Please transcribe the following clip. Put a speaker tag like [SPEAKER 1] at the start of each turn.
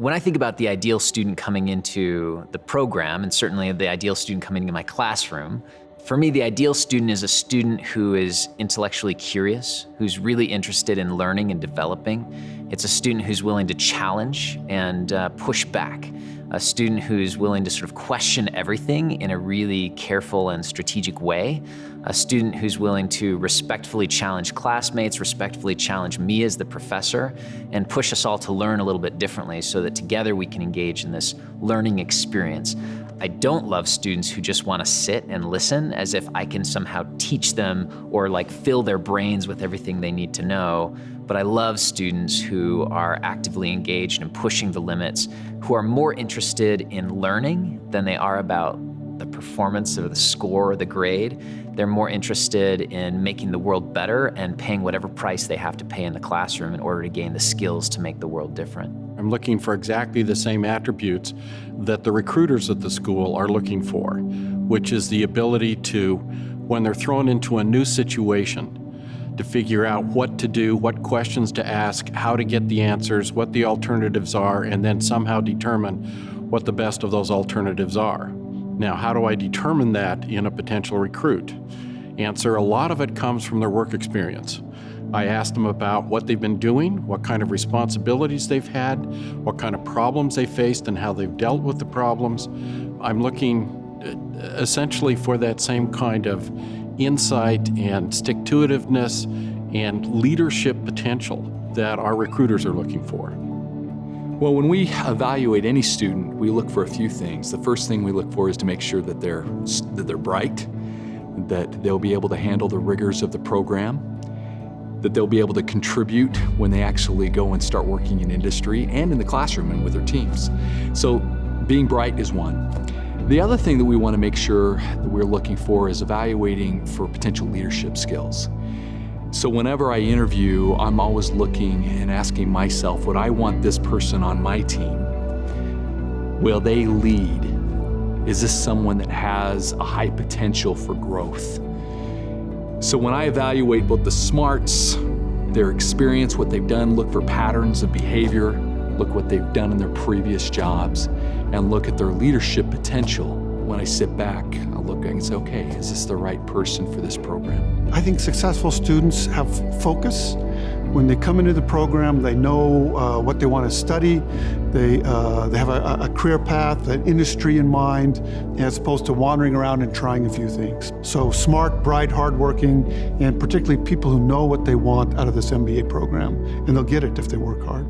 [SPEAKER 1] When I think about the ideal student coming into the program, and certainly the ideal student coming into my classroom, for me, the ideal student is a student who is intellectually curious, who's really interested in learning and developing. It's a student who's willing to challenge and push back. A student who's willing to sort of question everything in a really careful and strategic way. A student who's willing to respectfully challenge classmates, respectfully challenge me as the professor, and push us all to learn a little bit differently so that together we can engage in this learning experience. I don't love students who just want to sit and listen as if I can somehow teach them or like fill their brains with everything they need to know. But I love students who are actively engaged in pushing the limits, who are more interested in learning than they are about the performance or the score or the grade. They're more interested in making the world better and paying whatever price they have to pay in the classroom in order to gain the skills to make the world different.
[SPEAKER 2] I'm looking for exactly the same attributes that the recruiters at the school are looking for, which is the ability to, when they're thrown into a new situation, to figure out what to do, what questions to ask, how to get the answers, what the alternatives are, and then somehow determine what the best of those alternatives are. Now, how do I determine that in a potential recruit? Answer, a lot of it comes from their work experience. I asked them about what they've been doing, what kind of responsibilities they've had, what kind of problems they faced, and how they've dealt with the problems. I'm looking essentially for that same kind of insight and stick-to-itiveness and leadership potential that our recruiters are looking for.
[SPEAKER 3] Well, when we evaluate any student, we look for a few things. The first thing we look for is to make sure that they're bright, that they'll be able to handle the rigors of the program, that they'll be able to contribute when they actually go and start working in industry and in the classroom and with their teams. So being bright is one. The other thing that we want to make sure that we're looking for is evaluating for potential leadership skills. So whenever I interview, I'm always looking and asking myself, would I want this person on my team? Will they lead? Is this someone that has a high potential for growth? So when I evaluate both the smarts, their experience, what they've done, look for patterns of behavior, look what they've done in their previous jobs, and look at their leadership potential. When I sit back, I'll look and say, okay, is this the right person for this program?
[SPEAKER 4] I think successful students have focus. When they come into the program, they know what they want to study. They have a career path, an industry in mind, as opposed to wandering around and trying a few things. So smart, bright, hardworking, and particularly people who know what they want out of this MBA program, and they'll get it if they work hard.